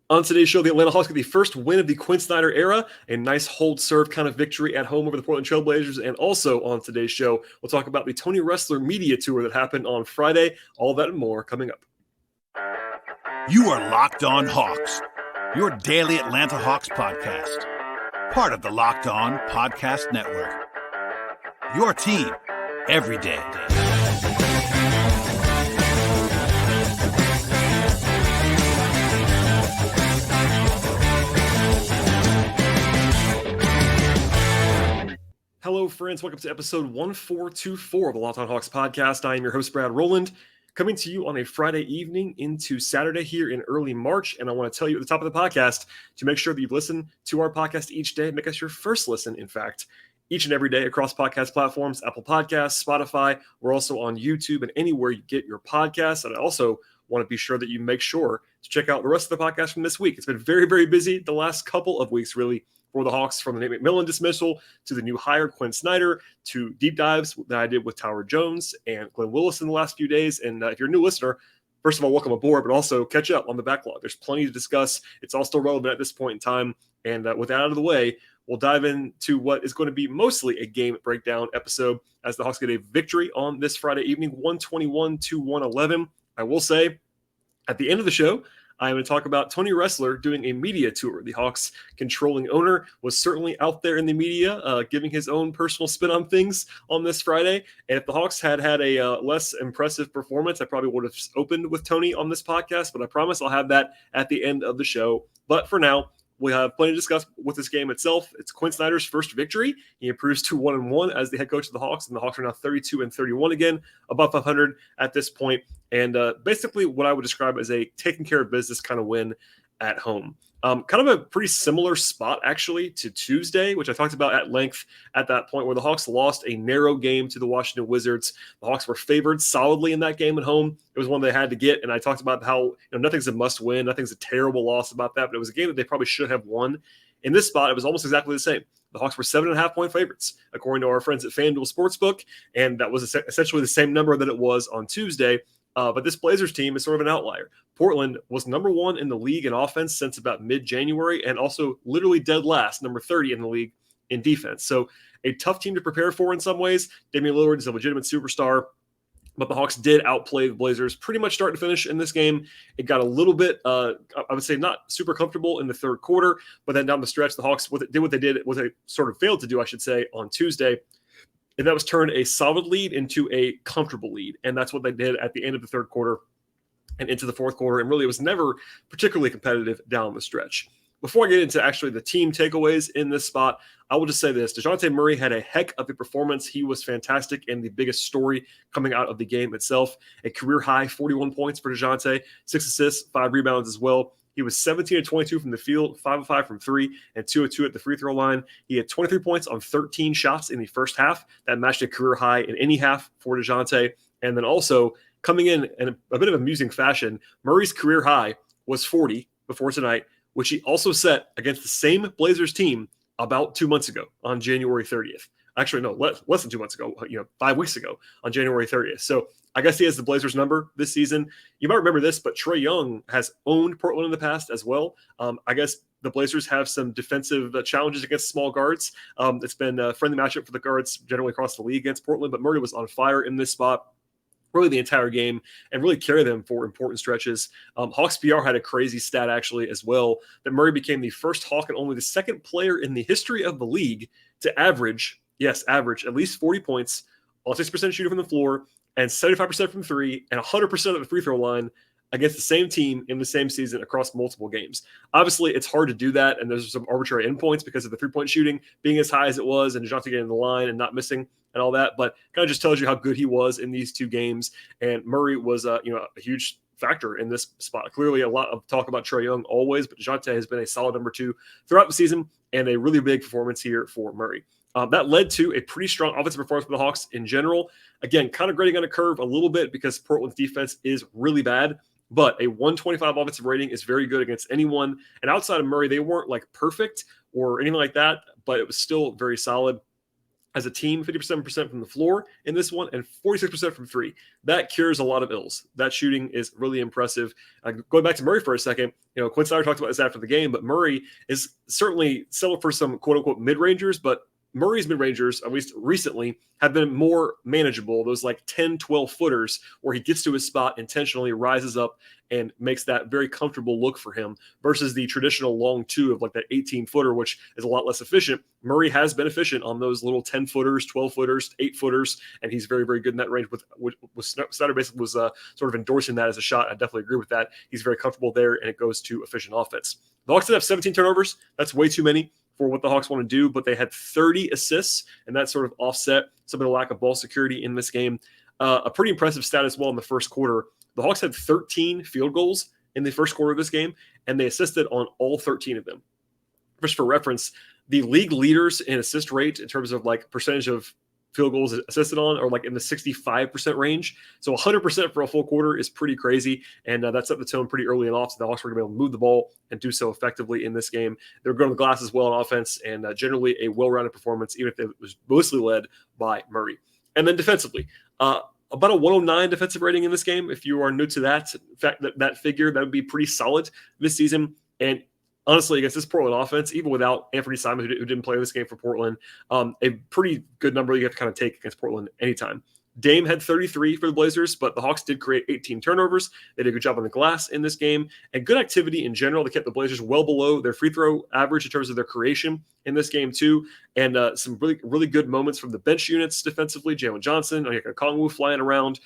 On today's show, the Atlanta Hawks get the first win of the Quinn Snyder era, a nice hold-serve kind of victory at home over the Portland Trail Blazers. And also on today's show, we'll talk about the Tony Ressler media tour that happened on Friday. All that and more coming up. You are Locked On Hawks, your daily Atlanta Hawks podcast. Part of the Locked On Podcast Network. Your team every day. Hello, friends. Welcome to episode 1424 of the Locked On Hawks podcast. I am your host, Brad Rowland, coming to you on a Friday evening into Saturday here in early March. And I want to tell you at the top of the podcast to make sure that you've listened to our podcast each day. Make us your first listen, in fact, each and every day across podcast platforms, Apple Podcasts, Spotify. We're also on YouTube and anywhere you get your podcasts. And I also want to be sure that you make sure to check out the rest of the podcast from this week. It's been very, very busy the last couple of weeks, really, for the Hawks, from the Nate McMillan dismissal to the new hire, Quinn Snyder, to deep dives that I did with Tyler Jones and Glenn Willis in the last few days. And if you're a new listener, first of all, welcome aboard, but also catch up on the backlog. There's plenty to discuss. It's all still relevant at this point in time. And with that out of the way, we'll dive into what is going to be mostly a game breakdown episode as the Hawks get a victory on this Friday evening, 121-111. I will say, at the end of the show, I'm going to talk about Tony Ressler doing a media tour. The Hawks' controlling owner was certainly out there in the media, giving his own personal spin on things on this Friday. And if the Hawks had a less impressive performance, I probably would have opened with Tony on this podcast, but I promise I'll have that at the end of the show. But for now, we have plenty to discuss with this game itself. It's Quinn Snyder's first victory. He improves to 1-1 as the head coach of the Hawks, and the Hawks are now 32-31 again, above 500 at this point. And basically what I would describe as a taking care of business kind of win at home. Kind of a pretty similar spot, actually, to Tuesday, which I talked about at length at that point, where the Hawks lost a narrow game to the Washington Wizards. The Hawks were favored solidly in that game at home. It was one they had to get, and I talked about how nothing's a must-win, nothing's a terrible loss about that, but it was a game that they probably should have won. In this spot, it was almost exactly the same. The Hawks were 7.5-point favorites, according to our friends at FanDuel Sportsbook, and that was essentially the same number that it was on Tuesday. But this Blazers team is sort of an outlier. Portland was number 1 in the league in offense since about mid-January, and also literally dead last, number 30 in the league in defense. So a tough team to prepare for in some ways. Damian Lillard is a legitimate superstar, but the Hawks did outplay the Blazers pretty much start to finish in this game. It got a little bit, I would say, not super comfortable in the third quarter, but then down the stretch, the Hawks did what they sort of failed to do, I should say, on Tuesday. And that was turn a solid lead into a comfortable lead. And that's what they did at the end of the third quarter and into the fourth quarter. And really, it was never particularly competitive down the stretch. Before I get into actually the team takeaways in this spot, I will just say this. Dejounte Murray had a heck of a performance. He was fantastic and the biggest story coming out of the game itself. A career-high 41 points for Dejounte, 6 assists, 5 rebounds as well. He was 17-22 from the field, 5-5 from 3, and 2-2 at the free throw line. He had 23 points on 13 shots in the first half. That matched a career high in any half for Dejounte. And then also coming in a bit of amusing fashion, Murray's career high was 40 before tonight, which he also set against the same Blazers team about 2 months ago on January 30th. Actually, no, less than 2 months ago, 5 weeks ago on January 30th. So I guess he has the Blazers number this season. You might remember this, but Trae Young has owned Portland in the past as well. I guess the Blazers have some defensive challenges against small guards. It's been a friendly matchup for the guards generally across the league against Portland, but Murray was on fire in this spot really the entire game and really carry them for important stretches. Hawks PR had a crazy stat actually as well, that Murray became the first Hawk and only the second player in the history of the league to average at least 40 points, on 6% shooting from the floor, and 75% from 3, and 100% at the free throw line against the same team in the same season across multiple games. Obviously, it's hard to do that, and there's some arbitrary endpoints because of the three-point shooting being as high as it was, and Dejounte getting the line and not missing and all that. But kind of just tells you how good he was in these two games. And Murray was, a huge factor in this spot. Clearly, a lot of talk about Trae Young always, but Dejounte has been a solid number 2 throughout the season, and a really big performance here for Murray. That led to a pretty strong offensive performance for the Hawks in general. Again, kind of grading on a curve a little bit because Portland's defense is really bad, but a 125 offensive rating is very good against anyone. And outside of Murray, they weren't like perfect or anything like that, but it was still very solid. as a team, 57% from the floor in this one and 46% from three. That cures a lot of ills. That shooting is really impressive. Going back to Murray for a second, Quinn Snyder talked about this after the game, but Murray is certainly settled for some quote-unquote mid-rangers, but Murray's mid-rangers, at least recently, have been more manageable. Those like 10, 12 footers where he gets to his spot, intentionally rises up and makes that very comfortable look for him versus the traditional long two of like that 18-footer, which is a lot less efficient. Murray has been efficient on those little 10-footers, 12-footers, 8-footers, and he's very, very good in that range. With Snyder basically was sort of endorsing that as a shot. I definitely agree with that. He's very comfortable there, and it goes to efficient offense. The Hawks did have 17 turnovers. That's way too many for what the Hawks want to do, but they had 30 assists, and that sort of offset some of the lack of ball security in this game. A pretty impressive stat as well in the first quarter. The Hawks had 13 field goals in the first quarter of this game, and they assisted on all 13 of them. Just for reference, the league leaders in assist rate in terms of like percentage of field goals assisted on are like in the 65% range. So 100% for a full quarter is pretty crazy, and that set the tone pretty early and often. The Hawks were going to be able to move the ball and do so effectively in this game. They were going to the glass as well on offense, and generally a well-rounded performance, even if it was mostly led by Murray. And then defensively, about a 109 defensive rating in this game. If you are new to that figure, that would be pretty solid this season. And honestly, against this Portland offense, even without Anthony Simons, who didn't play this game for Portland, a pretty good number you have to kind of take against Portland anytime. Dame had 33 for the Blazers, but the Hawks did create 18 turnovers. They did a good job on the glass in this game, and good activity in general. They kept the Blazers well below their free throw average in terms of their creation in this game too, and some really, really good moments from the bench units defensively. Jalen Johnson, Kongwu flying around,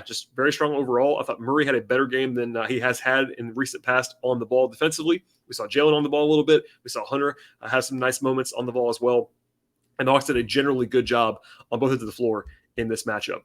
just very strong overall. I thought Murray had a better game than he has had in the recent past on the ball defensively. We saw Jalen on the ball a little bit. We saw Hunter have some nice moments on the ball as well. And the Hawks did a generally good job on both ends of the floor in this matchup.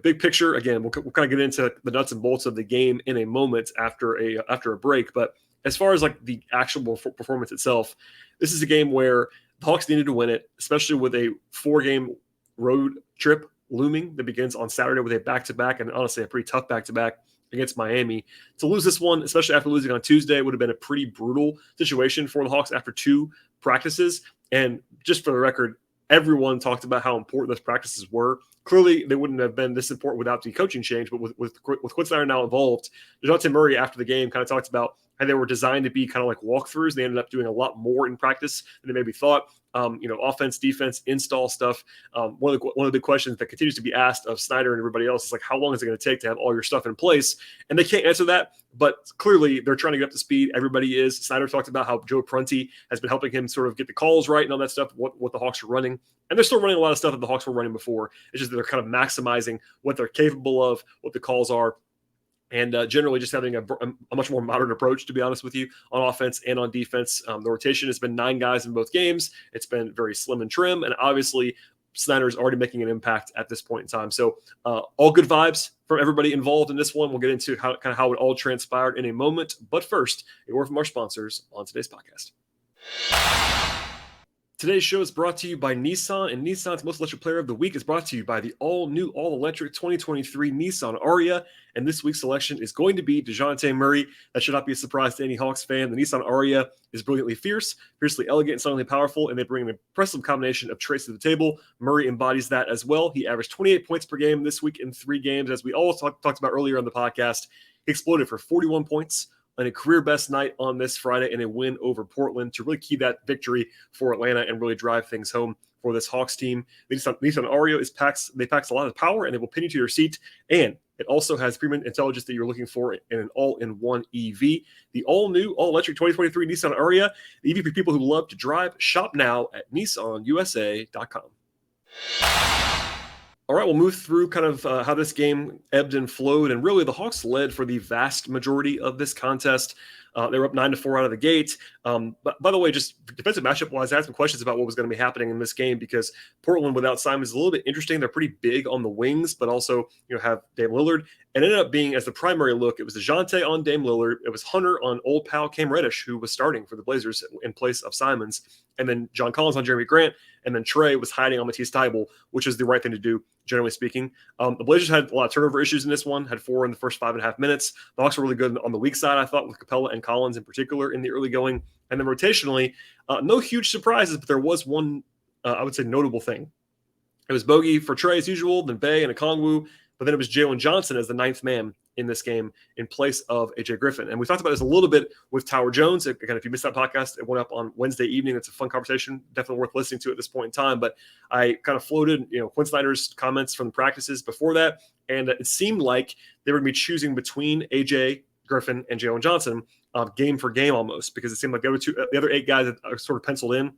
Big picture, again, we'll kind of get into the nuts and bolts of the game in a moment after a break. But as far as like the actual performance itself, this is a game where the Hawks needed to win it, especially with a 4-game road trip looming that begins on Saturday with a back-to-back, and honestly a pretty tough back-to-back against Miami. To lose this one, especially after losing on Tuesday, would have been a pretty brutal situation for the Hawks after 2 practices. And just for the record, everyone talked about how important those practices were. Clearly, they wouldn't have been this important without the coaching change, but with Quinn Snyder now involved, Dejounte Murray after the game kind of talked about how they were designed to be kind of like walkthroughs. They ended up doing a lot more in practice than they maybe thought. Offense, defense, install stuff. One of the big questions that continues to be asked of Snyder and everybody else is like, how long is it going to take to have all your stuff in place? And they can't answer that, but clearly they're trying to get up to speed. Everybody is. Snyder talked about how Joe Prunty has been helping him sort of get the calls right and all that stuff, what the Hawks are running. And they're still running a lot of stuff that the Hawks were running before. It's just that they're kind of maximizing what they're capable of, what the calls are, and generally just having a much more modern approach, to be honest with you, on offense and on defense. The rotation has been 9 guys in both games. It's been very slim and trim, and obviously Snyder's already making an impact at this point in time. So all good vibes from everybody involved in this one. We'll get into how it all transpired in a moment. But first, a word from our sponsors on today's podcast. Today's show is brought to you by Nissan, and Nissan's Most Electric Player of the Week is brought to you by the all-new, all-electric 2023 Nissan Ariya, and this week's selection is going to be Dejounte Murray. That should not be a surprise to any Hawks fan. The Nissan Ariya is brilliantly fierce, fiercely elegant, and suddenly powerful, and they bring an impressive combination of traits to the table. Murray embodies that as well. He averaged 28 points per game this week in 3 games. As we all talked about earlier on the podcast, he exploded for 41 points on a career-best night on this Friday in a win over Portland to really key that victory for Atlanta and really drive things home for this Hawks team. Nissan Ariya packs a lot of power, and it will pin you to your seat. And it also has premium intelligence that you're looking for in an all-in-one EV. The all-new, all-electric 2023 Nissan Ariya, the EV for people who love to drive. Shop now at nissanusa.com. All right, we'll move through kind of how this game ebbed and flowed, and really the Hawks led for the vast majority of this contest. They were up 9-4 out of the gate. But by the way, just defensive matchup-wise, I had some questions about what was going to be happening in this game because Portland without Simons is a little bit interesting. They're pretty big on the wings, but also have Dame Lillard. And it ended up being, as the primary look, it was Dejounte on Dame Lillard. It was Hunter on old pal Cam Reddish, who was starting for the Blazers in place of Simons. And then John Collins on Jeremy Grant. And then Trey was hiding on Matisse Thybulle, which is the right thing to do, generally speaking. The Blazers had a lot of turnover issues in this one, had 4 in the first 5.5 minutes. The Hawks were really good on the weak side, I thought, with Capella and Collins in particular in the early going. And then rotationally, no huge surprises, but there was one I would say, notable thing. It was Bogey for Trey as usual, then Bay and Okongwu, but then it was Jalen Johnson as the ninth man in this game in place of AJ Griffin. And we talked about this a little bit with Tower Jones. Again, if you missed that podcast, it went up on Wednesday evening. It's a fun conversation, definitely worth listening to at this point in time. But I kind of floated, Quinn Snyder's comments from the practices before that, and it seemed like they were going to be choosing between AJ Griffin and Jalen Johnson game for game almost, because it seemed like the other 8 guys that are sort of penciled in,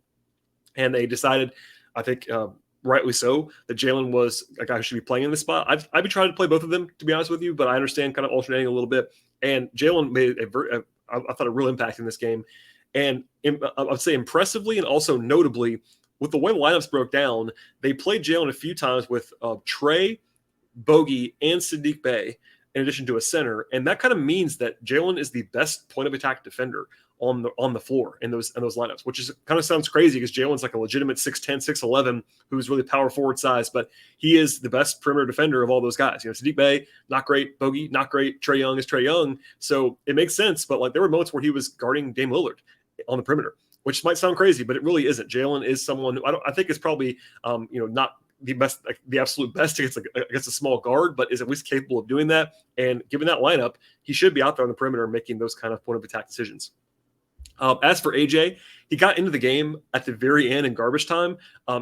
and they decided, I think, rightly so, that Jalen was a guy who should be playing in this spot. I'd be trying to play both of them, to be honest with you, but I understand kind of alternating a little bit. And Jalen made I thought a real impact in this game. And I would say impressively and also notably, with the way the lineups broke down, they played Jalen a few times with Trey, Bogey, and Saddiq Bey, in addition to a center. And that kind of means that Jalen is the best point of attack defender on the floor in those lineups, which is kind of sounds crazy because Jalen's like a legitimate 6'10", 6'11", who's really power forward size, but he is the best perimeter defender of all those guys. Saddiq Bey, not great. Bogey, not great. Trae Young is Trae Young. So it makes sense, but like there were moments where he was guarding Dame Lillard on the perimeter, which might sound crazy, but it really isn't. Jalen is someone who I think is probably not the best, like the absolute best against a small guard, but is at least capable of doing that. And given that lineup, he should be out there on the perimeter making those kind of point of attack decisions. As for AJ, he got into the game at the very end in garbage time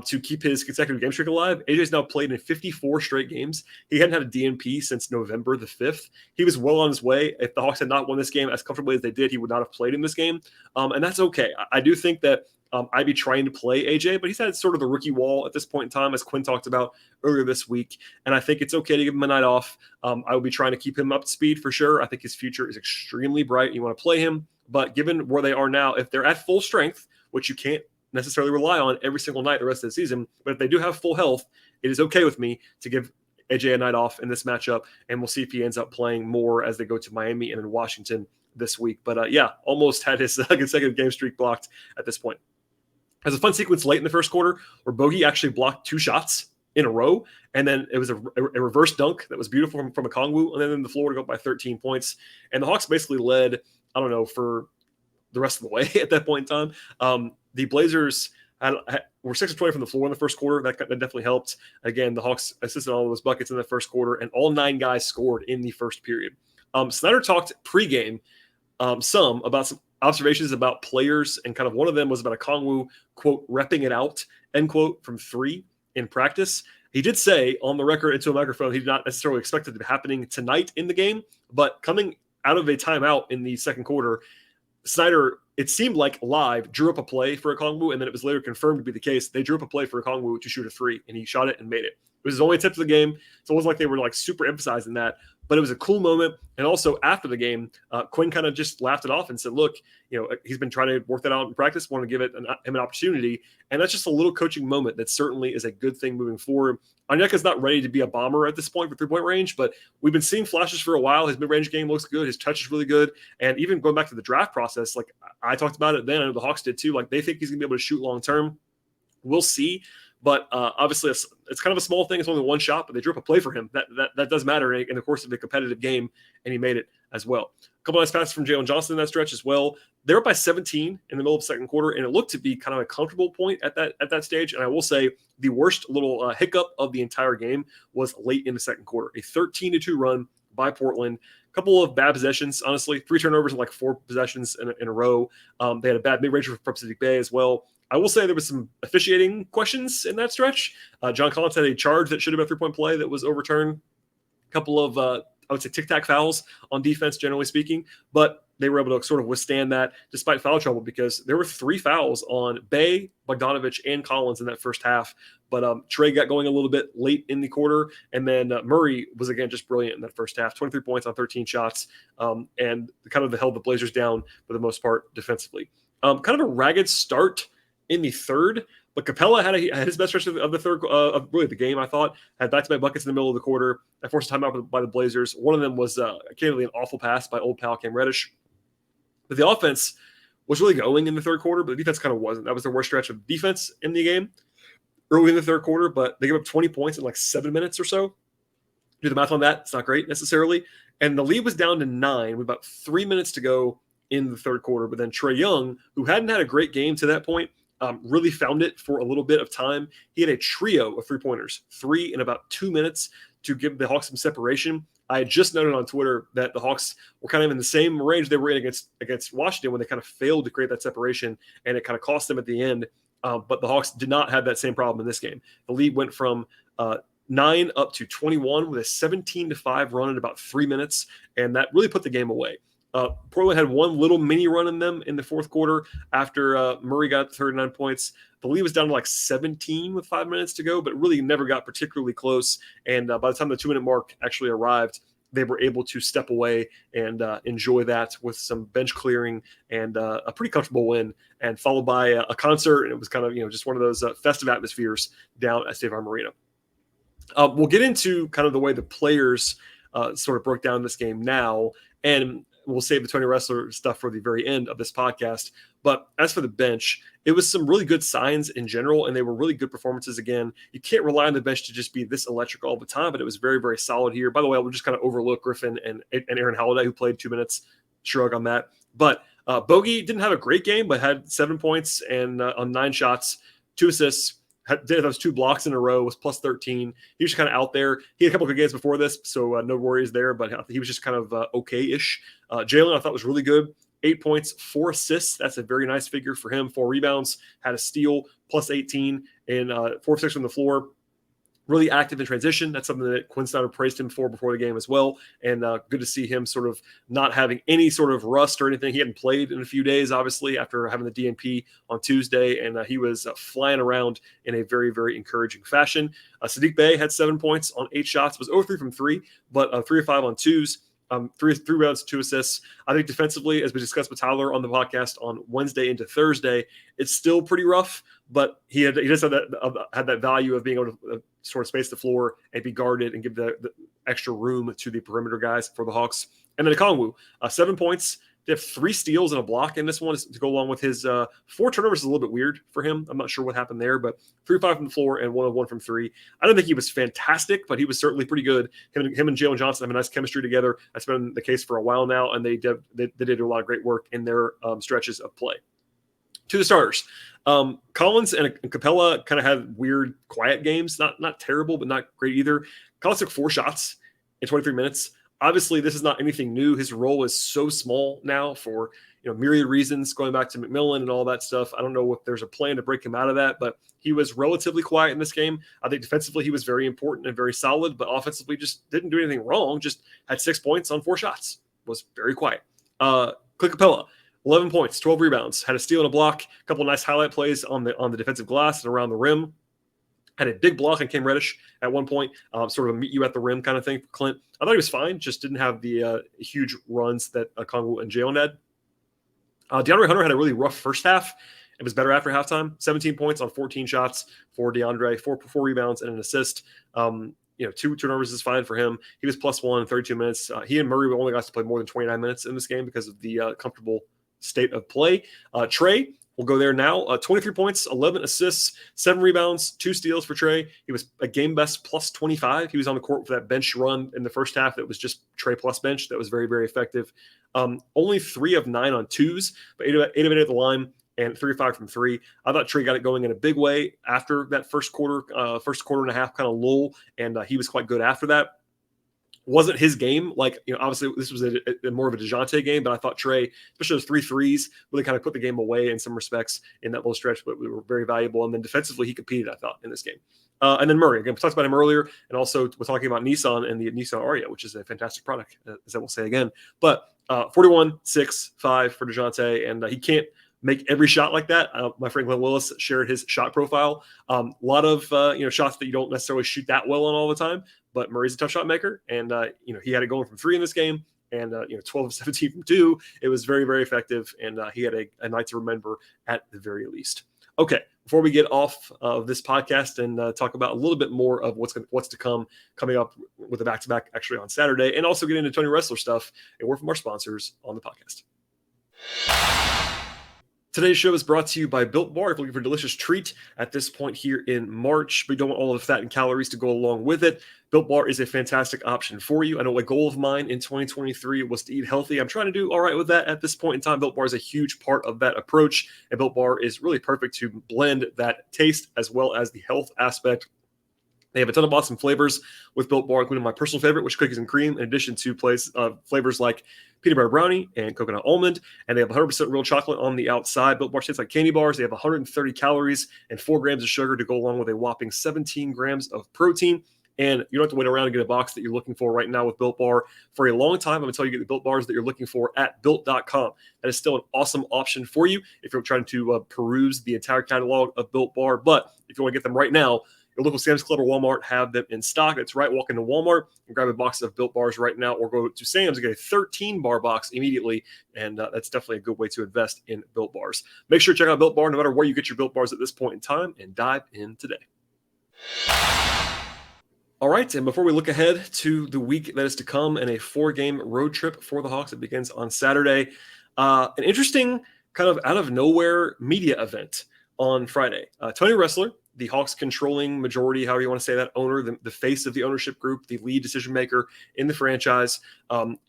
to keep his consecutive game streak alive. AJ's now played in 54 straight games. He hadn't had a DNP since November the 5th. He was well on his way. If the Hawks had not won this game as comfortably as they did, he would not have played in this game. And that's okay. I do think that I'd be trying to play AJ, but he's had sort of the rookie wall at this point in time, as Quinn talked about earlier this week. And I think it's okay to give him a night off. I will be trying to keep him up to speed for sure. I think his future is extremely bright. You want to play him. But given where they are now, if they're at full strength, which you can't necessarily rely on every single night the rest of the season, but if they do have full health, it is okay with me to give AJ a night off in this matchup, and we'll see if he ends up playing more as they go to Miami and then Washington this week. But almost had his consecutive game streak blocked at this point. There's a fun sequence late in the first quarter where Bogey actually blocked 2 shots in a row, and then it was a reverse dunk that was beautiful from Okongwu, and then the floor to go up by 13 points. And the Hawks basically led, I don't know, for the rest of the way at that point in time. The Blazers were 6 of 20 from the floor in the first quarter. That definitely helped. Again, the Hawks assisted all those buckets in the first quarter, and all 9 guys scored in the first period. Snyder talked pregame about some observations about players, and kind of one of them was about Okongwu, quote, repping it out, end quote, from 3 in practice. He did say on the record into a microphone he did not necessarily expect it to be happening tonight in the game, but coming out of a timeout in the second quarter, Snyder, it seemed like live, drew up a play for Okongwu, and then it was later confirmed to be the case. They drew up a play for Okongwu to shoot a 3, and he shot it and made it. It was his only attempt of the game, so it wasn't like they were like super emphasizing that, but it was a cool moment. And also after the game, Quinn kind of just laughed it off and said, look, he's been trying to work that out in practice, want to give him an opportunity, and that's just a little coaching moment that certainly is a good thing moving forward. Onyeka's not ready to be a bomber at this point for three-point range, but we've been seeing flashes for a while. His mid-range game looks good. His touch is really good. And even going back to the draft process, like I talked about it then, I know the Hawks did too, like they think he's going to be able to shoot long-term. We'll see. But obviously, it's kind of a small thing. It's only 1 shot, but they drew up a play for him. That does matter in the course of a competitive game, and he made it as well. A couple nice passes from Jalen Johnson in that stretch as well. They're up by 17 in the middle of the second quarter, and it looked to be kind of a comfortable point at that stage. And I will say the worst little hiccup of the entire game was late in the second quarter. A 13-2 run by Portland. A couple of bad possessions, honestly. 3 turnovers in like 4 possessions in a row. They had a bad mid-range from Saddiq Bey as well. I will say there was some officiating questions in that stretch. John Collins had a charge that should have been a 3-point play that was overturned. A couple of, I would say, tic-tac fouls on defense, generally speaking. But they were able to sort of withstand that despite foul trouble, because there were 3 fouls on Bey, Bogdanovich, and Collins in that first half. But Trey got going a little bit late in the quarter. And then Murray was, again, just brilliant in that first half. 23 points on 13 shots. And kind of held the Blazers down for the most part defensively. Kind of a ragged start in the third, but Capella had his best stretch of the third, of really the game, I thought. Had back-to-back buckets in the middle of the quarter. That forced a timeout by the Blazers. One of them was candidly an awful pass by old pal Cam Reddish. But the offense was really going in the third quarter, but the defense kind of wasn't. That was the worst stretch of defense in the game early in the third quarter, but they gave up 20 points in like 7 minutes or so. Do the math on that. It's not great necessarily. And the lead was down to 9 with about 3 minutes to go in the third quarter. But then Trae Young, who hadn't had a great game to that point, really found it for a little bit of time. He had a trio of three-pointers, 3 in about 2 minutes to give the Hawks some separation. I had just noted on Twitter that the Hawks were kind of in the same range they were in against Washington when they kind of failed to create that separation, and it kind of cost them at the end. But the Hawks did not have that same problem in this game. The lead went from 9 up to 21 with a 17-5 run in about 3 minutes, and that really put the game away. Portland had one little mini run in them in the fourth quarter after Murray got 39 points. The lead was down to like 17 with 5 minutes to go, but really never got particularly close. And by the time the 2-minute mark actually arrived, they were able to step away and enjoy that with some bench clearing and a pretty comfortable win, and followed by a concert. And it was kind of, just one of those festive atmospheres down at State Farm Arena. We'll get into kind of the way the players sort of broke down this game now, and we'll save the Tony Ressler stuff for the very end of this podcast. But as for the bench, it was some really good signs in general, and they were really good performances again. You can't rely on the bench to just be this electric all the time, but it was very, very solid here. By the way, we'll just kind of overlook Griffin and Aaron Holiday, who played 2 minutes. Shrug on that. But Bogey didn't have a great game, but had 7 points and on 9 shots, 2 assists. Did those 2 blocks in a row, was plus 13. He was just kind of out there. He had a couple of good games before this, so no worries there, but he was just kind of okay-ish. Jalen, I thought, was really good. 8 points, 4 assists. That's a very nice figure for him. 4 rebounds, had a steal, plus 18, and 4 of 6 from the floor. Really active in transition. That's something that Quinn Snyder praised him for before the game as well. And good to see him sort of not having any sort of rust or anything. He hadn't played in a few days, obviously, after having the DNP on Tuesday. And he was flying around in a very, very encouraging fashion. Saddiq Bey had 7 points on 8 shots, was 0-3 from 3, but 3 of 5 on 2s. 3 rebounds, 2 assists. I think defensively, as we discussed with Tyler on the podcast on Wednesday into Thursday, it's still pretty rough, but he just had that value of being able to sort of space the floor and be guarded and give the extra room to the perimeter guys for the Hawks. And then Okongwu, 7 points. They have 3 steals and a block in this one to go along with his 4 turnovers. Is a little bit weird for him. I'm not sure what happened there, but 3 of 5 from the floor and 1 of 1 from 3. I don't think he was fantastic, but he was certainly pretty good. Him and Jalen Johnson have a nice chemistry together. That's been the case for a while now, and they did a lot of great work in their stretches of play. To the starters, Collins and Capella kind of had weird, quiet games. Not terrible, but not great either. Collins took 4 shots in 23 minutes. Obviously, this is not anything new. His role is so small now for myriad reasons, going back to McMillan and all that stuff. I don't know if there's a plan to break him out of that, but he was relatively quiet in this game. I think defensively he was very important and very solid, but offensively just didn't do anything wrong. Just had 6 points on 4 shots. Was very quiet. Clint Capella, 11 points, 12 rebounds, had a steal and a block, a couple of nice highlight plays on the defensive glass and around the rim. Had a big block on Cam Reddish at one point, sort of a meet you at the rim kind of thing for Clint. I thought he was fine, just didn't have the huge runs that Okongwu and Jalen had. DeAndre Hunter had a really rough first half. It was better after halftime. 17 points on 14 shots for DeAndre, 4 rebounds and an assist. 2 turnovers is fine for him. He was +1 in 32 minutes. He and Murray only got to play more than 29 minutes in this game because of the comfortable state of play. Trey, we'll go there now. 23 points, 11 assists, 7 rebounds, 2 steals for Trey. He was a game best +25. He was on the court for that bench run in the first half that was just Trey plus bench. That was very, very effective. Only 3 of 9 on 2s, but 8 of 8 at the line and 3 of 5 from 3. I thought Trey got it going in a big way after that first quarter and a half kind of lull, and he was quite good after that. Wasn't his game. Obviously this was a more of a Dejounte game, but I thought Trey, especially those 3 threes, really kind of put the game away in some respects in that little stretch, but we were very valuable. And then defensively, he competed, I thought, in this game. And then Murray, again, we talked about him earlier, and also we're talking about Nissan and the Nissan Aria, which is a fantastic product, as I will say again. But 41, 6, 5 for Dejounte, and he can't make every shot like that. My friend Glenn Willis shared his shot profile. A lot of shots that you don't necessarily shoot that well on all the time, but Murray's a tough shot maker, and he had it going from 3 in this game, and 12 of 17 from 2. It was very, very effective, and he had a night to remember at the very least. Okay, before we get off of this podcast and talk about a little bit more of what's to come coming up with the back-to-back actually on Saturday, and also get into Tony Ressler stuff, a word from our sponsors on the podcast. Today's show is brought to you by Built Bar. If you're looking for a delicious treat at this point here in March, but you don't want all the fat and calories to go along with it, Built Bar is a fantastic option for you. I know a goal of mine in 2023 was to eat healthy. I'm trying to do all right with that at this point in time. Built Bar is a huge part of that approach, and Built Bar is really perfect to blend that taste as well as the health aspect. They have a ton of awesome flavors with Built Bar, including my personal favorite, which is cookies and cream, in addition to flavors like peanut butter brownie and coconut almond. And they have 100% real chocolate on the outside. Built Bar tastes like candy bars. They have 130 calories and 4 grams of sugar to go along with a whopping 17 grams of protein. And you don't have to wait around and get a box that you're looking for right now with Built Bar for a long time. I'm going to tell you to get the Built Bars that you're looking for at Built.com. That is still an awesome option for you if you're trying to peruse the entire catalog of Built Bar. But if you want to get them right now, your local Sam's Club or Walmart have them in stock. That's right. Walk into Walmart and grab a box of Built Bars right now, or go to Sam's and get a 13-bar box immediately. And that's definitely a good way to invest in Built Bars. Make sure to check out Built Bar no matter where you get your Built Bars at this point in time, and dive in today. All right, and before we look ahead to the week that is to come and a 4-game road trip for the Hawks that begins on Saturday, an interesting kind of out-of-nowhere media event on Friday. Tony Ressler, the Hawks controlling majority, however you want to say that, owner, the face of the ownership group, the lead decision maker in the franchise,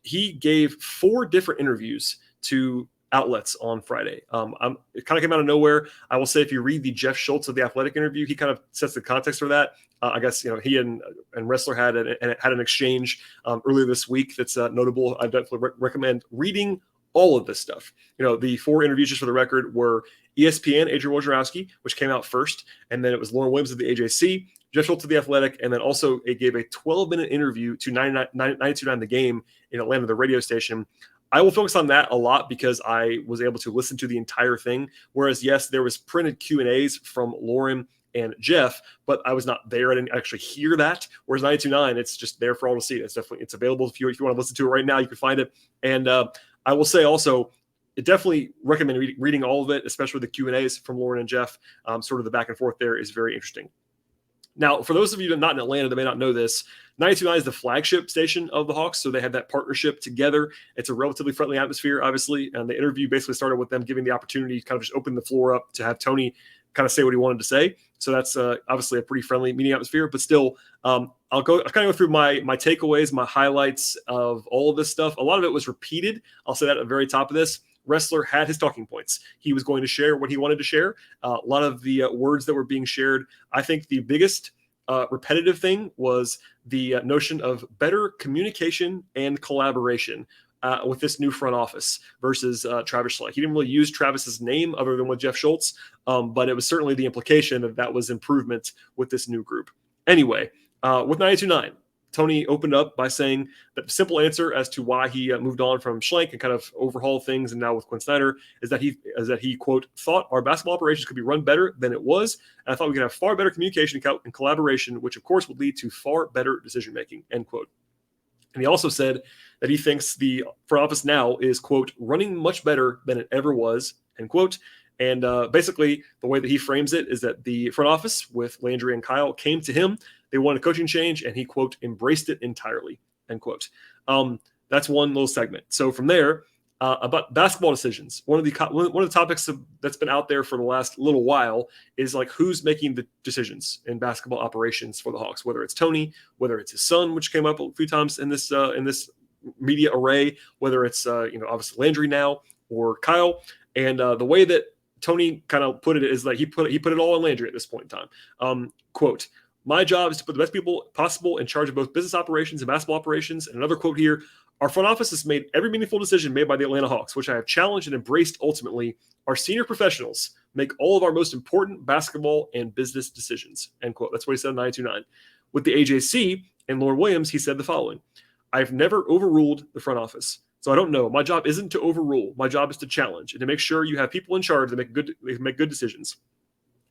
he gave 4 different interviews to outlets on Friday. It kind of came out of nowhere. I will say, if you read the Jeff Schultz of The Athletic interview, he kind of sets the context for that. I guess he and Ressler had an exchange earlier this week that's notable. I definitely recommend reading all of this stuff. The 4 interviews, just for the record, were ESPN, Adrian Wojnarowski, which came out first, and then it was Lauren Williams of the AJC, Jeff Schultz of The Athletic, and then also it gave a 12-minute interview to 92.9 The Game in Atlanta, the radio station. I will focus on that a lot because I was able to listen to the entire thing, whereas, yes, there was printed Q&As from Lauren and Jeff, but I was not there. I didn't actually hear that. Whereas 92.9, it's just there for all to see. It's available if you want to listen to it right now. You can find it. And I will say also, I definitely recommend reading all of it, especially the Q&As from Lauren and Jeff. Sort of the back and forth there is very interesting. Now, for those of you that are not in Atlanta that may not know this, 92.9 is the flagship station of the Hawks, so they have that partnership together. It's a relatively friendly atmosphere, obviously, and the interview basically started with them giving the opportunity to kind of just open the floor up to have Tony kind of say what he wanted to say. So that's obviously a pretty friendly meeting atmosphere, but still, I'll kind of go through my takeaways, my highlights of all of this stuff. A lot of it was repeated. I'll say that at the very top of this. Ressler had his talking points. He was going to share what he wanted to share. A lot of the words that were being shared, I think the biggest repetitive thing was the notion of better communication and collaboration with this new front office versus Travis Schleich. He didn't really use Travis's name other than with Jeff Schultz, but it was certainly the implication that was improvement with this new group. Anyway, with 92.9, Tony opened up by saying that the simple answer as to why he moved on from Schleich and kind of overhauled things, and now with Quinn Snyder, is that he quote, thought our basketball operations could be run better than it was, and I thought we could have far better communication and collaboration, which of course would lead to far better decision making, end quote. And he also said that he thinks the front office now is, quote, running much better than it ever was, end quote. And basically, the way that he frames it is that the front office with Landry and Kyle came to him. They wanted a coaching change, and he, quote, embraced it entirely, end quote. That's one little segment. So from there, about basketball decisions, one of the topics that's been out there for the last little while is like who's making the decisions in basketball operations for the Hawks, whether it's Tony, whether it's his son, which came up a few times in this media array, whether it's obviously Landry now or Kyle. And the way that Tony kind of put it is that he put it all on Landry at this point in time. Quote, my job is to put the best people possible in charge of both business operations and basketball operations. And another quote here, our front office has made every meaningful decision made by the Atlanta Hawks, which I have challenged and embraced ultimately. Our senior professionals make all of our most important basketball and business decisions, end quote. That's what he said in 92.9. With the AJC and Lauren Williams, he said the following, I've never overruled the front office. So I don't know. My job isn't to overrule. My job is to challenge and to make sure you have people in charge that make good decisions.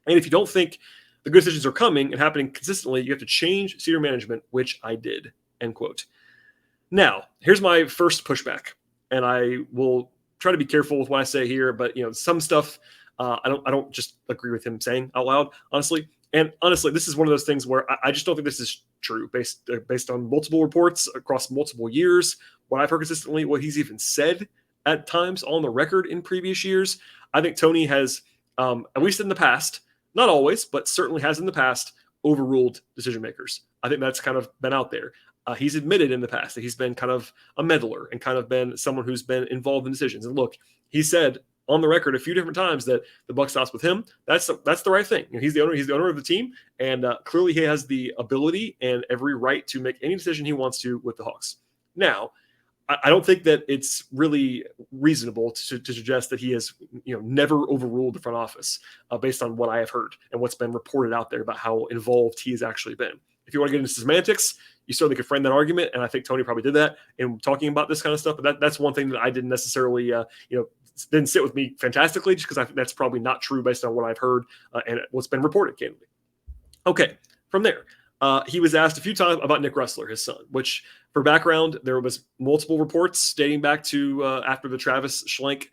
And if you don't think the good decisions are coming and happening consistently, you have to change senior management, which I did, end quote. Now, here's my first pushback, and I will try to be careful with what I say here, but some stuff I don't just agree with him saying out loud, honestly. And honestly, this is one of those things where I just don't think this is true based on multiple reports across multiple years, what I've heard consistently, what he's even said at times on the record in previous years. I think Tony has, at least in the past, not always, but certainly has in the past, overruled decision makers. I think that's kind of been out there. He's admitted in the past that he's been kind of a meddler and kind of been someone who's been involved in decisions. And look, he said on the record a few different times that the buck stops with him. That's the right thing. He's the owner. He's the owner of the team, and clearly he has the ability and every right to make any decision he wants to with the Hawks. Now, I don't think that it's really reasonable to suggest that he has, never overruled the front office based on what I have heard and what's been reported out there about how involved he has actually been. If you want to get into semantics, you certainly could frame that argument, and I think Tony probably did that in talking about this kind of stuff. But that's one thing that I didn't necessarily, didn't sit with me fantastically, just because I think that's probably not true based on what I've heard and what's been reported, candidly. Okay, from there. He was asked a few times about Nick Ressler, his son, which, for background, there was multiple reports dating back to after the Travis Schlenk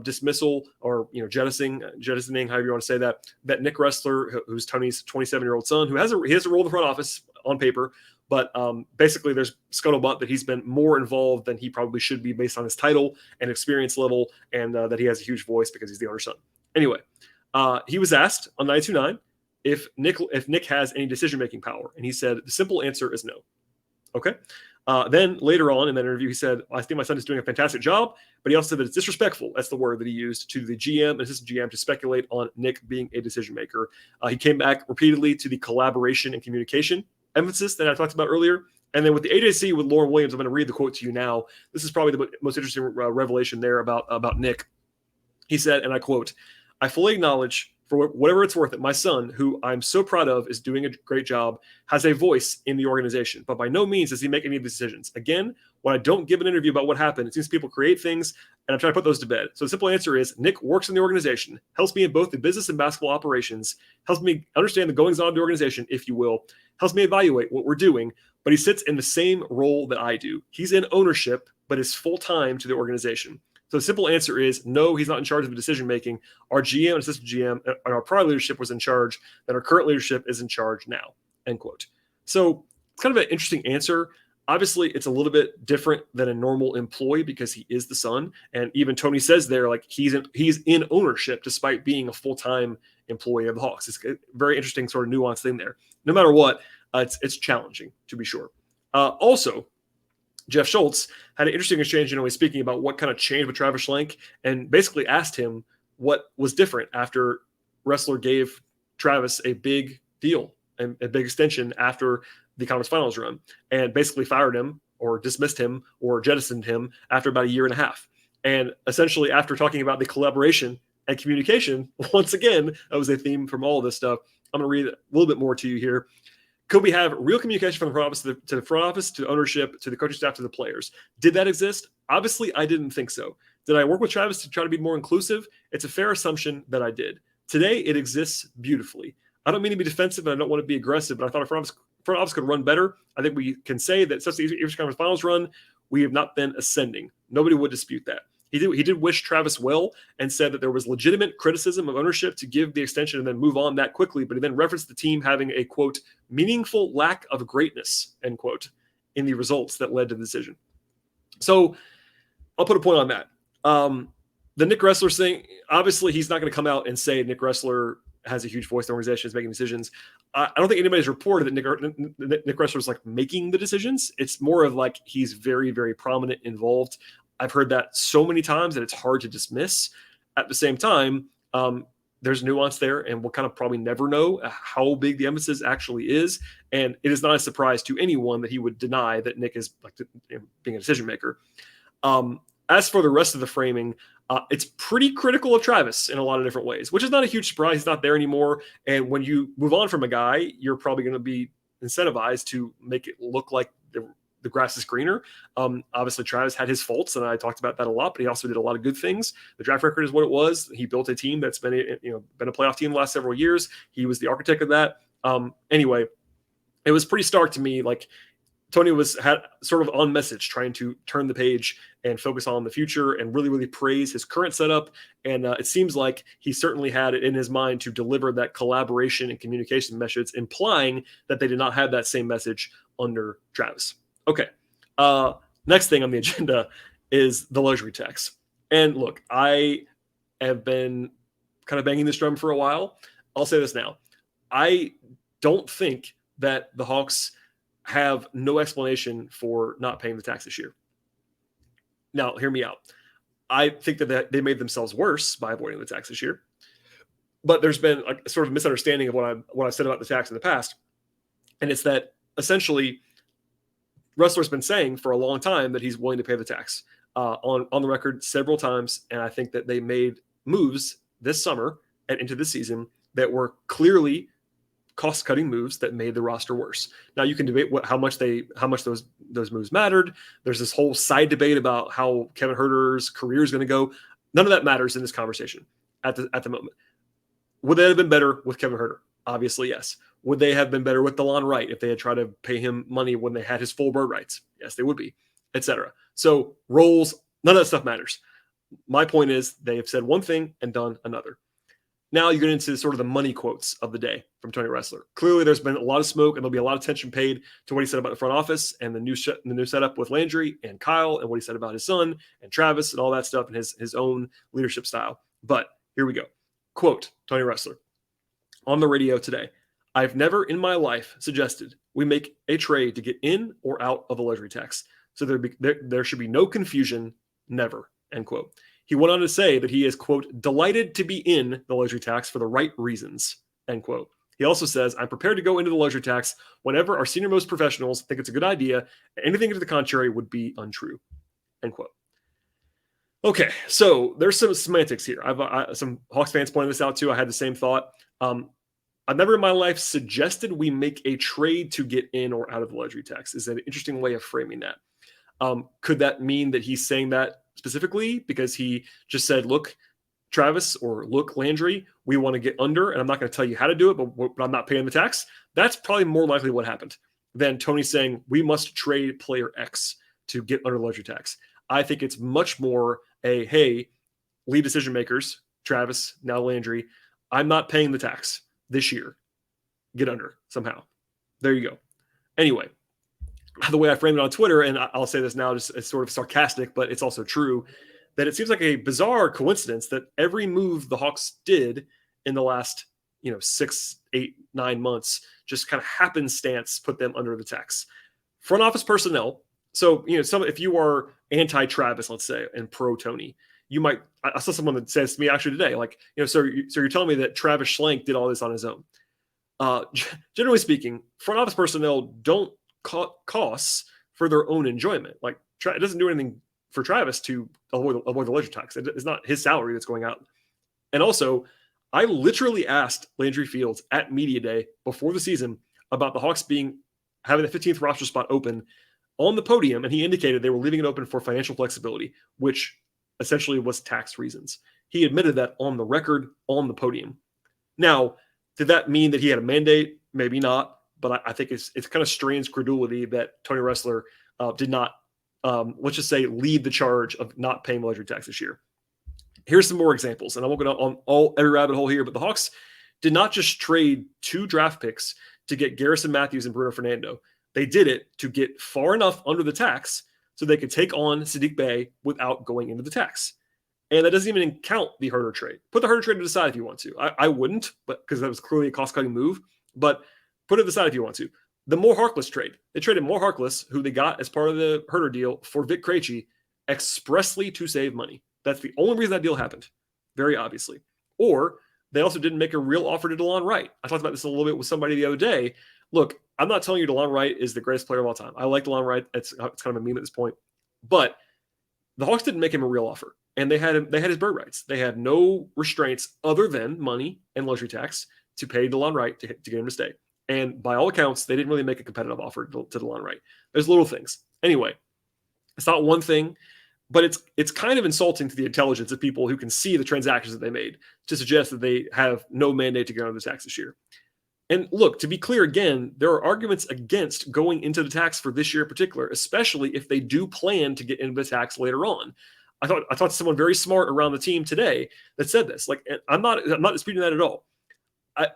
dismissal or jettisoning, however you want to say that Nick Ressler, who's Tony's 27-year-old son, he has a role in the front office on paper, but basically there's scuttlebutt that he's been more involved than he probably should be based on his title and experience level, and that he has a huge voice because he's the owner's son. Anyway, he was asked on 92.9 if Nick has any decision-making power. And he said, the simple answer is no. Okay. Then later on in that interview, he said, I think my son is doing a fantastic job, but he also said that it's disrespectful. That's the word that he used to the GM and assistant GM to speculate on Nick being a decision-maker. He came back repeatedly to the collaboration and communication emphasis that I talked about earlier. And then with the AJC with Lauren Williams, I'm going to read the quote to you now. This is probably the most interesting revelation there about Nick. He said, and I quote, I fully acknowledge, for whatever it's worth, that my son, who I'm so proud of, is doing a great job, has a voice in the organization, but by no means does he make any of the decisions. Again, when I don't give an interview about what happened, it seems people create things, and I'm trying to put those to bed. So the simple answer is Nick works in the organization, helps me in both the business and basketball operations, helps me understand the goings-on of the organization, if you will, helps me evaluate what we're doing, but he sits in the same role that I do. He's in ownership, but is full-time to the organization. So the simple answer is no, he's not in charge of the decision-making. Our GM and assistant GM and our prior leadership was in charge, and our current leadership is in charge now, end quote. So it's kind of an interesting answer. Obviously, it's a little bit different than a normal employee because he is the son. And even Tony says there, like he's in ownership despite being a full-time employee of the Hawks. It's a very interesting sort of nuanced thing there. No matter what, it's challenging, to be sure. Also, Jeff Schultz had an interesting exchange, speaking about what kind of changed with Travis Schlenk, and basically asked him what was different after Ressler gave Travis a big deal and a big extension after the conference finals run, and basically fired him or dismissed him or jettisoned him after about a year and a half. And essentially, after talking about the collaboration and communication, once again, that was a theme from all of this stuff. I'm going to read a little bit more to you here. Could we have real communication from the front office to the front office, to ownership, to the coaching staff, to the players? Did that exist? Obviously, I didn't think so. Did I work with Travis to try to be more inclusive? It's a fair assumption that I did. Today, it exists beautifully. I don't mean to be defensive, and I don't want to be aggressive, but I thought our front office could run better. I think we can say that since the Eastern Conference Finals run, we have not been ascending. Nobody would dispute that. He did wish Travis well and said that there was legitimate criticism of ownership to give the extension and then move on that quickly, but he then referenced the team having a, quote, meaningful lack of greatness, end quote, in the results that led to the decision. So I'll put a point on that. The Nick Ressler thing, obviously he's not going to come out and say Nick Ressler has a huge voice in the organization, is making decisions. I don't think anybody's reported that Nick Ressler is like making the decisions. It's more of like he's very, very prominent, involved. I've heard that so many times that it's hard to dismiss. At the same time, there's nuance there, and we'll kind of probably never know how big the emphasis actually is. And it is not a surprise to anyone that he would deny that Nick is like being a decision maker. As for the rest of the framing, it's pretty critical of Travis in a lot of different ways, which is not a huge surprise. He's not there anymore. And when you move on from a guy, you're probably going to be incentivized to make it look like the grass is greener. Obviously, Travis had his faults, and I talked about that a lot, but he also did a lot of good things. The draft record is what it was. He built a team that's been a playoff team the last several years. He was the architect of that. Anyway, it was pretty stark to me. Like Tony had sort of on message, trying to turn the page and focus on the future and really, really praise his current setup. And it seems like he certainly had it in his mind to deliver that collaboration and communication message, implying that they did not have that same message under Travis. Okay. Next thing on the agenda is the luxury tax. And look, I have been kind of banging this drum for a while. I'll say this now. I don't think that the Hawks have no explanation for not paying the tax this year. Now, hear me out. I think that they made themselves worse by avoiding the tax this year. But there's been a sort of misunderstanding of what I've said about the tax in the past. And it's that essentially Ressler's been saying for a long time that he's willing to pay the tax on the record several times. And I think that they made moves this summer and into the season that were clearly cost-cutting moves that made the roster worse. Now you can debate how much those moves mattered. There's this whole side debate about how Kevin Huerter's career is going to go. None of that matters in this conversation at the moment. Would they have been better with Kevin Huerter? Obviously, yes. Would they have been better with DeLon Wright if they had tried to pay him money when they had his full bird rights? Yes, they would be, etc. So roles, none of that stuff matters. My point is they have said one thing and done another. Now you get into sort of the money quotes of the day from Tony Ressler. Clearly, there's been a lot of smoke, and there'll be a lot of attention paid to what he said about the front office and the new setup with Landry and Kyle, and what he said about his son and Travis and all that stuff and his own leadership style. But here we go. Quote, Tony Ressler, on the radio today, "I've never in my life suggested we make a trade to get in or out of the luxury tax. So there should be no confusion, never," end quote. He went on to say that he is, quote, "delighted to be in the luxury tax for the right reasons," end quote. He also says, "I'm prepared to go into the luxury tax whenever our senior-most professionals think it's a good idea. Anything to the contrary would be untrue," end quote. Okay, so there's some semantics here. Some Hawks fans pointed this out too. I had the same thought. I've never in my life suggested we make a trade to get in or out of the luxury tax. Is an interesting way of framing that. Could that mean that he's saying that specifically because he just said, "Look, Travis," or "Look, Landry, we want to get under, and I'm not going to tell you how to do it, but I'm not paying the tax"? That's probably more likely what happened than Tony saying we must trade player X to get under the luxury tax. I think it's much more hey, lead decision makers, Travis, now Landry, I'm not paying the tax this year. Get under somehow. There you go. Anyway, the way I framed it on Twitter, and I'll say this now, just it's sort of sarcastic, but it's also true, that it seems like a bizarre coincidence that every move the Hawks did in the last 6, 8, 9 months just kind of happenstance put them under the tax. Front office personnel. So, if you are anti-Travis, let's say, and pro-Tony, you might, I saw someone that says to me actually today, like, so you're telling me that Travis Schlenk did all this on his own. Generally speaking, front office personnel don't cut costs for their own enjoyment. Like, it doesn't do anything for Travis to avoid the luxury tax. It's not his salary that's going out. And also, I literally asked Landry Fields at Media Day before the season about the Hawks having the 15th roster spot open on the podium, and he indicated they were leaving it open for financial flexibility, which essentially was tax reasons. He admitted that on the record on the podium. Now, did that mean that he had a mandate? Maybe not, but I think it's kind of strange credulity that Tony Ressler did not, let's just say, lead the charge of not paying the luxury tax this year. Here's some more examples, and I won't go down on every rabbit hole here, but the Hawks did not just trade 2 draft picks to get Garrison Matthews and Bruno Fernando. They did it to get far enough under the tax so they could take on Saddiq Bey without going into the tax. And that doesn't even count the Huerter trade. Put the Huerter trade to the side if you want to. I wouldn't, but because that was clearly a cost-cutting move. But put it to the side if you want to. The Moore Harkless trade. They traded Moore Harkless, who they got as part of the Huerter deal, for Vic Krejci expressly to save money. That's the only reason that deal happened, very obviously. Or they also didn't make a real offer to DeLon Wright. I talked about this a little bit with somebody the other day. Look, I'm not telling you DeLon Wright is the greatest player of all time. I like DeLon Wright. It's kind of a meme at this point. But the Hawks didn't make him a real offer. And they had his bird rights. They had no restraints other than money and luxury tax to pay DeLon Wright to get him to stay. And by all accounts, they didn't really make a competitive offer to DeLon Wright. There's little things. Anyway, it's not one thing, but it's kind of insulting to the intelligence of people who can see the transactions that they made to suggest that they have no mandate to get under the tax this year. And look, to be clear again, there are arguments against going into the tax for this year in particular, especially if they do plan to get into the tax later on. I talked to someone very smart around the team today that said this. Like, I'm not disputing that at all.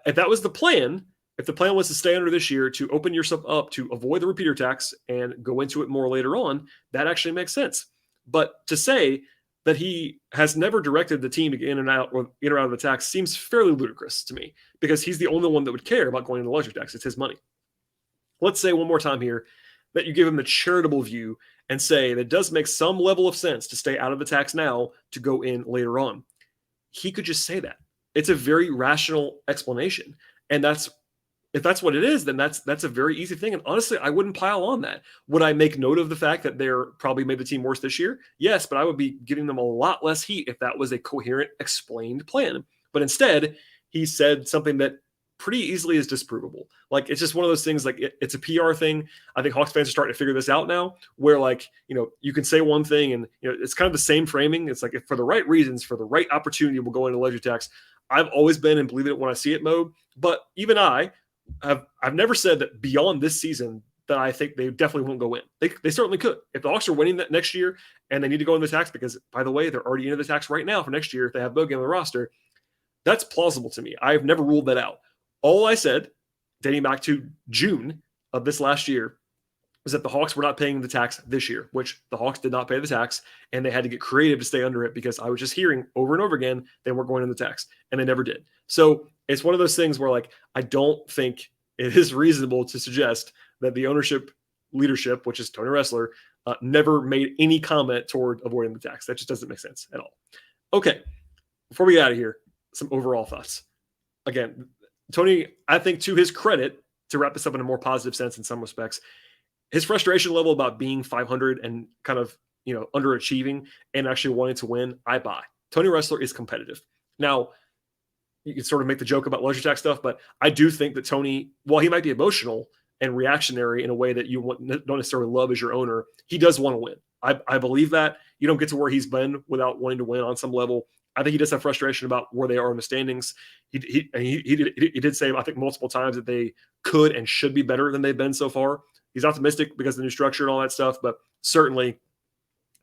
If that was the plan, if the plan was to stay under this year to open yourself up to avoid the repeater tax and go into it more later on, that actually makes sense. But to say that he has never directed the team to get in and out or in or out of the tax seems fairly ludicrous to me, because he's the only one that would care about going into the luxury tax. It's his money. Let's say one more time here that you give him the charitable view and say that it does make some level of sense to stay out of the tax now to go in later on. He could just say that. It's a very rational explanation. And if that's what it is, then that's a very easy thing. And honestly, I wouldn't pile on that. Would I make note of the fact that they're probably made the team worse this year? Yes, but I would be giving them a lot less heat if that was a coherent, explained plan. But instead, he said something that pretty easily is disprovable. Like, it's just one of those things, like it's a PR thing. I think Hawks fans are starting to figure this out now, where like, you can say one thing and it's kind of the same framing. It's like, if for the right reasons, for the right opportunity, we'll go into luxury tax. I've always been in believe it when I see it mode, but even I've never said that beyond this season that I think they definitely won't go in. They certainly could. If the Hawks are winning that next year and they need to go into the tax, because by the way, they're already into the tax right now for next year if they have Bogey on the roster, that's plausible to me. I've never ruled that out. All I said, dating back to June of this last year, was that the Hawks were not paying the tax this year, which the Hawks did not pay the tax, and they had to get creative to stay under it, because I was just hearing over and over again they weren't going in the tax, and they never did. So it's one of those things where, like, I don't think it is reasonable to suggest that the ownership leadership, which is Tony Ressler, never made any comment toward avoiding the tax. That just doesn't make sense at all. Okay, before we get out of here, some overall thoughts. Again, Tony, I think to his credit, to wrap this up in a more positive sense in some respects, his frustration level about being 500 and kind of, underachieving and actually wanting to win, I buy. Tony Ressler is competitive. Now, you can sort of make the joke about luxury tax stuff, but I do think that Tony, while he might be emotional and reactionary in a way that you don't necessarily love as your owner, he does want to win. I believe that. You don't get to where he's been without wanting to win on some level. I think he does have frustration about where they are in the standings. He did say, I think, multiple times that they could and should be better than they've been so far. He's optimistic because of the new structure and all that stuff, but certainly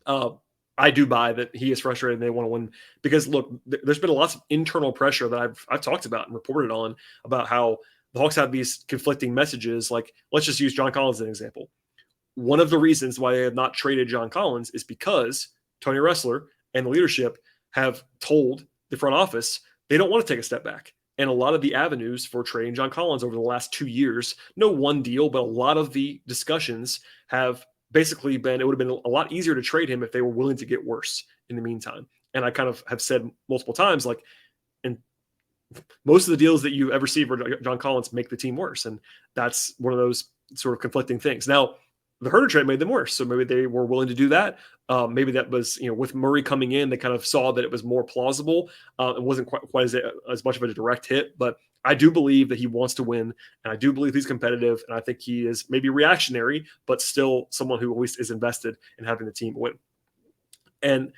I do buy that he is frustrated and they want to win, because look, there's been lots of internal pressure that I've talked about and reported on about how the Hawks have these conflicting messages. Like, let's just use John Collins as an example. One of the reasons why they have not traded John Collins is because Tony Ressler and the leadership have told the front office they don't want to take a step back. And a lot of the avenues for trading John Collins over the last 2 years, no one deal, but a lot of the discussions have basically been, it would have been a lot easier to trade him if they were willing to get worse in the meantime. And I kind of have said multiple times, like, and most of the deals that you ever see for John Collins make the team worse. And that's one of those sort of conflicting things. Now, the Herter trade made them worse, so maybe they were willing to do that. Maybe that was, with Murray coming in, they kind of saw that it was more plausible. It wasn't quite as much of a direct hit, but I do believe that he wants to win, and I do believe he's competitive, and I think he is maybe reactionary, but still someone who at least is invested in having the team win. And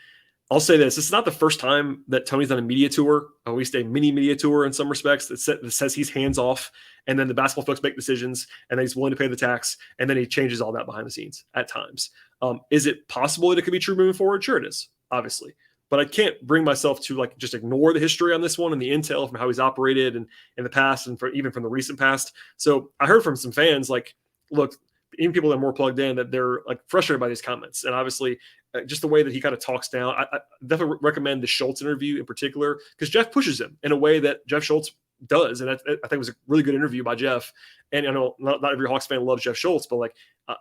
I'll say this is not the first time that Tony's done a media tour, at least a mini media tour in some respects, that says he's hands off, and then the basketball folks make decisions, and then he's willing to pay the tax, and then he changes all that behind the scenes at times. Is it possible that it could be true moving forward? Sure it is, obviously. But I can't bring myself to just ignore the history on this one and the intel from how he's operated and in the past and even from the recent past. So I heard from some fans, look, even people that are more plugged in, that they're frustrated by these comments. And obviously just the way that he kind of talks down, I definitely recommend the Schultz interview in particular, because Jeff pushes him in a way that Jeff Schultz does. And I think it was a really good interview by Jeff. And I know not every Hawks fan loves Jeff Schultz, but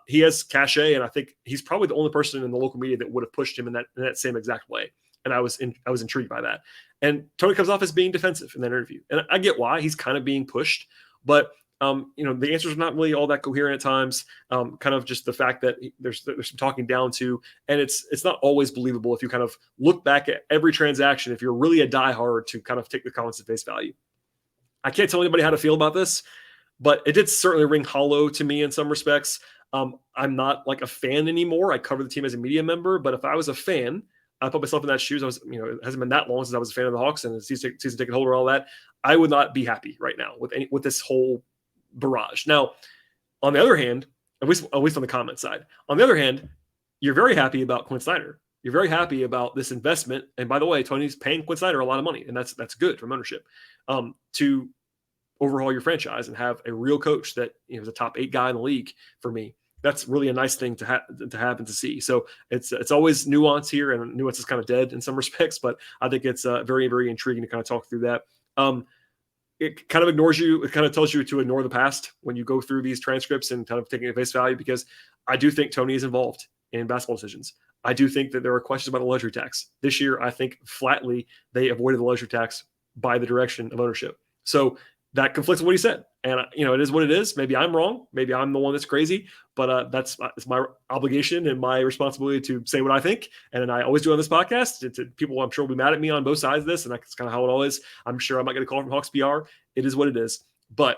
he has cachet. And I think he's probably the only person in the local media that would have pushed him in that same exact way. And I was intrigued by that. And Tony comes off as being defensive in that interview. And I get why he's kind of being pushed, but the answers are not really all that coherent at times. Kind of just the fact that there's some talking down to, and it's not always believable if you kind of look back at every transaction, if you're really a diehard to kind of take the comments at face value. I can't tell anybody how to feel about this, but it did certainly ring hollow to me in some respects. I'm not a fan anymore. I cover the team as a media member, but if I was a fan, I put myself in that shoes. I was, it hasn't been that long since I was a fan of the Hawks and a season ticket holder, all that. I would not be happy right now with this whole barrage. Now, on the other hand, at least on the comment side, on the other hand, you're very happy about Quinn Snyder. You're very happy about this investment. And by the way, Tony's paying Quinn Snyder a lot of money, and that's good from ownership, to overhaul your franchise and have a real coach that is a top 8 guy in the league for me. that's really a nice thing to have and to see. So it's always nuance here, and nuance is kind of dead in some respects, but I think it's very, very intriguing to kind of talk through that. It kind of ignores you. It kind of tells you to ignore the past when you go through these transcripts and kind of taking it face value, because I do think Tony is involved in basketball decisions. I do think that there are questions about the luxury tax. This year, I think flatly they avoided the luxury tax by the direction of ownership. So that conflicts with what he said. And, it is what it is. Maybe I'm wrong. Maybe I'm the one that's crazy, but it's my obligation and my responsibility to say what I think. And I always do on this podcast. People, I'm sure, will be mad at me on both sides of this, and that's kind of how it all is. I'm sure I might get a call from Hawks PR. It is what it is. But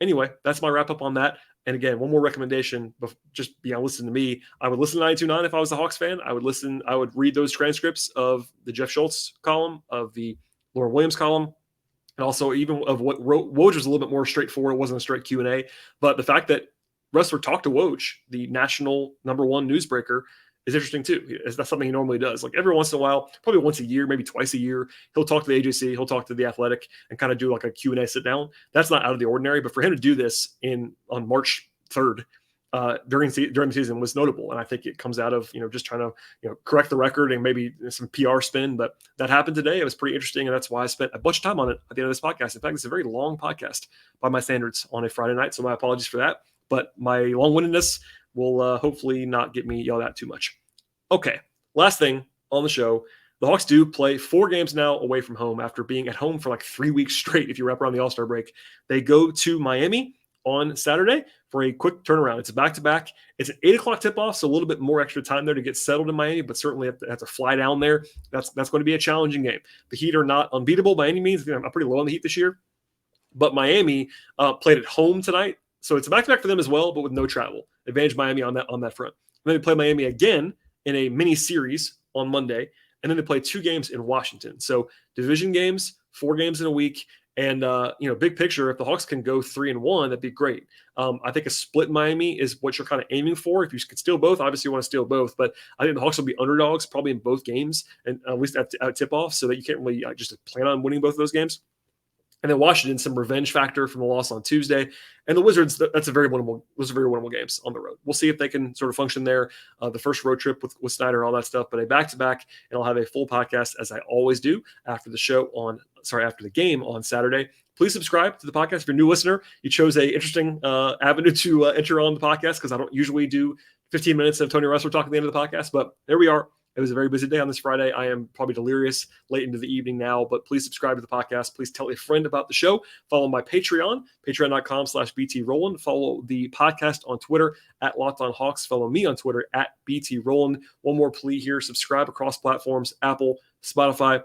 anyway, that's my wrap up on that. And again, one more recommendation, just beyond listening to me, I would listen to 92.9 if I was a Hawks fan. I would read those transcripts of the Jeff Schultz column, of the Lauren Williams column, and also even of what Woj was a little bit more straightforward. It wasn't a straight Q&A. But the fact that Ressler talked to Woj, the national #1 newsbreaker, is interesting too. That's something he normally does. Like every once in a while, probably once a year, maybe twice a year, he'll talk to the AJC, he'll talk to the Athletic, and kind of do like a Q&A sit down. That's not out of the ordinary, but for him to do this on March 3rd during the season was notable. And I think it comes out of, just trying to, correct the record and maybe some PR spin, but that happened today. It was pretty interesting. And that's why I spent a bunch of time on it at the end of this podcast. In fact, it's a very long podcast by my standards on a Friday night. So my apologies for that, but my long-windedness will hopefully not get me yelled at too much. Okay, last thing on the show. The Hawks do play 4 games now away from home after being at home for like 3 weeks straight. If you wrap around the All-Star break, they go to Miami on Saturday for a quick turnaround. It's a back-to-back. It's an 8 o'clock tip-off, so a little bit more extra time there to get settled in Miami, but certainly have to fly down there. That's going to be a challenging game. The Heat are not unbeatable by any means. I'm pretty low on the Heat this year, but Miami played at home tonight, so it's a back-to-back for them as well, but with no travel. Advantage Miami on that front. And then they play Miami again in a mini series on Monday, and then they play 2 games in Washington. So division games, 4 games in a week. And, big picture, if the Hawks can go 3-1, that'd be great. I think a split Miami is what you're kind of aiming for. If you could steal both, obviously you want to steal both. But I think the Hawks will be underdogs probably in both games, and at least at tip-off, so that you can't really just plan on winning both of those games. And then Washington, some revenge factor from the loss on Tuesday. And the Wizards, those are very winnable games on the road. We'll see if they can sort of function there. The first road trip with Snyder, all that stuff, but a back-to-back, and I'll have a full podcast as I always do after the game on Saturday. Please subscribe to the podcast. If you're a new listener, you chose a interesting avenue to enter on the podcast, because I don't usually do 15 minutes of Tony Ressler talking at the end of the podcast, but there we are. It was a very busy day on this Friday. I am probably delirious late into the evening now, but please subscribe to the podcast. Please tell a friend about the show. Follow my Patreon, patreon.com/BTRowland. Follow the podcast on Twitter at LockedOnHawks. Follow me on Twitter at BTRowland. One more plea here. Subscribe across platforms: Apple, Spotify,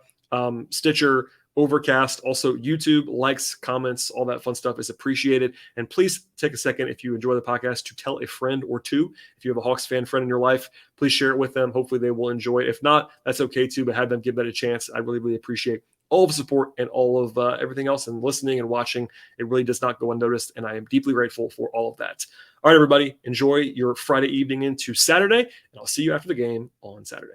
Stitcher, Overcast, also YouTube. Likes, comments, all that fun stuff is appreciated. And please take a second, if you enjoy the podcast, to tell a friend or two. If you have a Hawks fan friend in your life, please share it with them. Hopefully they will enjoy it. If not, that's okay too, but have them give that a chance. I really, really appreciate all of the support and all of everything else, and listening and watching. It really does not go unnoticed, and I am deeply grateful for all of that. All right, everybody, enjoy your Friday evening into Saturday, and I'll see you after the game on Saturday.